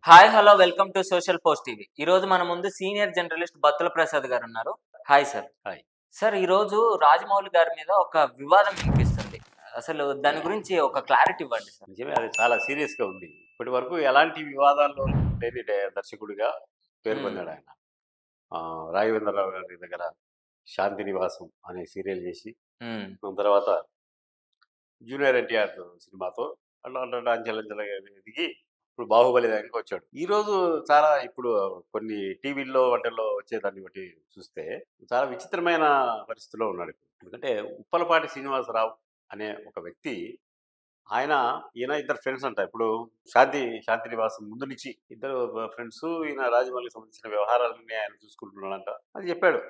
Hi hello welcome to social post TV. ఈరోజు మన ముందు సీనియర్ జర్నలిస్ట్ బత్తుల ప్రసాద్ గారు ఉన్నారు. Hi sir. హాయ్. సార్, ఈరోజు రాజమౌళి గారి మీద ఒక వివాదం వినిపిస్తుంది. అసలు దాని గురించి ఒక క్లారిటీ ఇవ్వండి సార్. నిజమే, అది చాలా సీరియస్గా ఉంది. ఇప్పటి వరకు ఎలాంటి వివాదాల్లో లేని దర్శకుడిగా పేరు పొందాడు ఆయన. రాఘవేంద్రరావు గారి దగ్గర శాంతి నివాసం అనే సీరియల్ చేసి దాని తర్వాత జూనియర్ ఎన్టీఆర్ సినిమాతో అట్లా అట్లా అంచెలంచెలుగా ఎదిగి ఇప్పుడు బాహుబలి దానికి వచ్చాడు. ఈ రోజు చాలా ఇప్పుడు కొన్ని టీవీల్లో వాటిల్లో వచ్చేదాన్ని బట్టి చూస్తే చాలా విచిత్రమైన పరిస్థితిలో ఉన్నాడు. ఎందుకంటే ఉప్పలపాటి శ్రీనివాసరావు అనే ఒక వ్యక్తి, ఈయన ఇద్దరు ఫ్రెండ్స్ అంట. ఇప్పుడు శాంతి నివాసం ముందు నుంచి ఇద్దరు ఫ్రెండ్స్, ఈయన రాజమౌళికి సంబంధించిన వ్యవహారాలన్నీ ఆయన చూసుకుంటున్నాడంట. అది చెప్పాడు.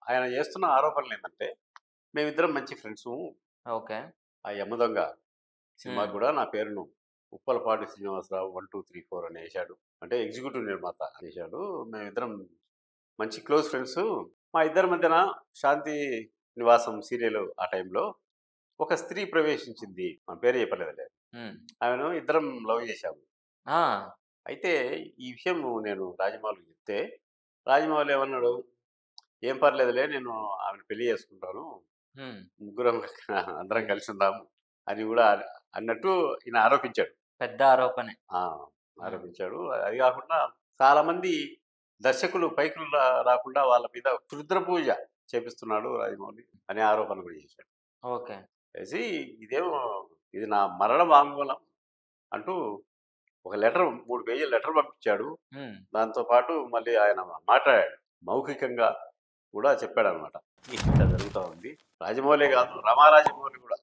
ఆయన చేస్తున్న ఆరోపణలు ఏంటంటే, మేమిద్దరం మంచి ఫ్రెండ్స్, ఓకే. ఆ యమదొంగ సినిమాకి కూడా నా పేరును ఉప్పలపాటి శ్రీనివాసరావు 1, 2, 3, 4 అని వేశాడు. అంటే ఎగ్జిక్యూటివ్ నిర్మాత వేశాడు. మేమిద్దరం మంచి క్లోజ్ ఫ్రెండ్స్. మా ఇద్దరి మధ్యన శాంతి నివాసం సీరియల్ ఆ టైంలో ఒక స్త్రీ ప్రవేశించింది. మన పేరు చెప్పలేదులే. ఆమెను ఇద్దరం లవ్ చేశాము. అయితే ఈ విషయం నేను రాజమౌళికి చెప్తే, రాజమౌళి ఏమన్నాడు, ఏం పర్లేదులే, నేను ఆమెను పెళ్లి చేసుకుంటాను, ముగ్గురం అందరం కలిసి ఉందాము అని కూడా అన్నట్టు ఈయన ఆరోపించాడు. పెద్ద ఆరోపణే. ఆరోపించాడు. అది కాకుండా చాలా మంది దర్శకులు పైకి రాకుండా వాళ్ళ మీద క్షుద్ర పూజ చేపిస్తున్నాడు రాజమౌళి అనే ఆరోపణ కూడా చేశాడు. ఓకే. చేసి ఇది నా మరణ వాంగ్మూలం అంటూ ఒక లెటర్, 3 పేజీల లెటర్ పంపించాడు. దాంతో పాటు మళ్ళీ ఆయన మాట్లాడాడు, మౌఖికంగా కూడా చెప్పాడు అనమాట. ఇట్లా జరుగుతూ ఉంది. రాజమౌళి కాదు, రమారాజమౌళి కూడా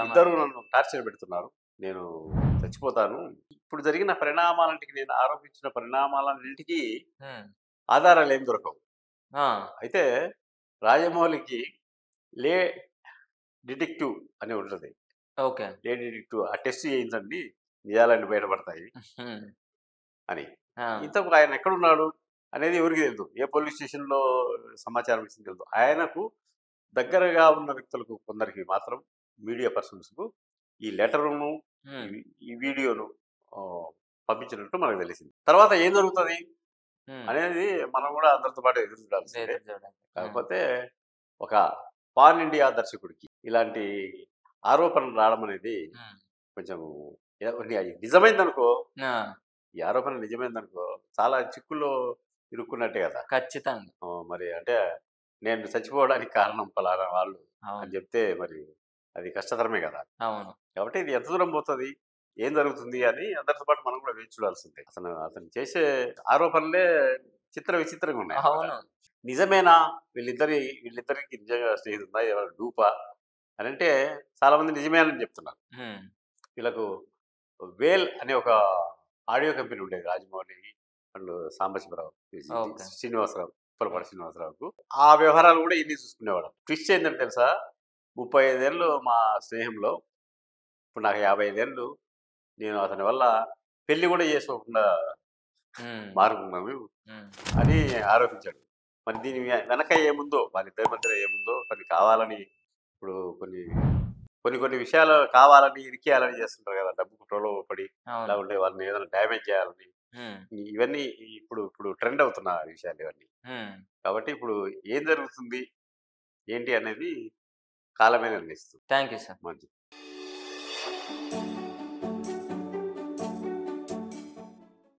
ఇద్దరు నన్ను టార్చర్ పెడుతున్నారు, నేను చచ్చిపోతాను. ఇప్పుడు జరిగిన పరిణామాలంటికి, నేను ఆరోపించిన పరిణామాలన్నింటికీ ఆధారాలు ఏం దొరకవు. అయితే రాజమౌళికి లే డిటెక్టివ్ అని ఉంటుంది. ఓకే. లే డిటెక్టివ్, ఆ టెస్ట్ చేయించండి, నిజాలన్నీ బయటపడతాయి అని. ఇంతకు ఆయన ఎక్కడున్నాడు అనేది ఎవరికి తెలుసు, ఏ పోలీస్ స్టేషన్లో సమాచారం ఇచ్చింది తెలుసు. ఆయనకు దగ్గరగా ఉన్న వ్యక్తులకు కొందరికి మాత్రం, మీడియా పర్సన్స్కు ఈ లెటరును ఈ వీడియోను పంపించినట్టు మనకు తెలిసింది. తర్వాత ఏం జరుగుతుంది అనేది మనం కూడా అందరితో పాటు ఎదురు చూడాల్సిందే. కాకపోతే ఒక పాన్ ఇండియా దర్శకుడికి ఇలాంటి ఆరోపణలు రావడం అనేది కొంచెం నిజమైందనుకో, ఈ ఆరోపణ నిజమైందనుకో చాలా చిక్కుల్లో ఇరుక్కున్నట్టే కదా. ఖచ్చితంగా. మరి అంటే నేను చచ్చిపోవడానికి కారణం పలానా వాళ్ళు అని చెప్తే మరి అది కష్టతరమే కదా. అవును. కాబట్టి ఇది ఎంత దూరం పోతుంది, ఏం జరుగుతుంది అని అందరితో పాటు మనం కూడా వేచి చూడాల్సిందే. అతను చేసే ఆరోపణలే విచిత్రంగా ఉన్నాయి. నిజమేనా, వీళ్ళిద్దరికి నిజంగా స్నేహితులు ఉందా, ఎవరు డూపా అని అంటే చాలా మంది నిజమే అని చెప్తున్నారు. వీళ్ళకు వేల్ అనే ఒక ఆడియో కంపెనీ ఉండేది రాజమౌళి అండ్ సాంబశివరావు, శ్రీనివాసరావు, ఉప్పలపాటి శ్రీనివాసరావుకు. ఆ వ్యవహారాలు కూడా ఇన్ని చూసుకునేవాడు. ట్విస్ట్ ఏంటంటే తెలుసా, 35 ఏళ్ళు మా స్నేహంలో, ఇప్పుడు నాకు 55 ఏళ్ళు, నేను అతని వల్ల పెళ్లి కూడా చేసుకోకుండా మారుకున్నాను అని ఆరోపించాడు. మరి దీని వెనక ఏముందో, వాళ్ళిద్దరి మధ్య ఏముందో, కొన్ని కావాలని, ఇప్పుడు కొన్ని విషయాలు కావాలని ఇరికేయాలని చేస్తుంటారు కదా, డబ్బు కుట్రలో పడి, లేకుంటే వాళ్ళని ఏదైనా డ్యామేజ్ చేయాలని. ఇవన్నీ ఇప్పుడు ట్రెండ్ అవుతున్న విషయాలు ఇవన్నీ. కాబట్టి ఇప్పుడు ఏం జరుగుతుంది ఏంటి అనేది కాలమే నిర్ణయిస్తుంది. Thank you sir. మంచిది.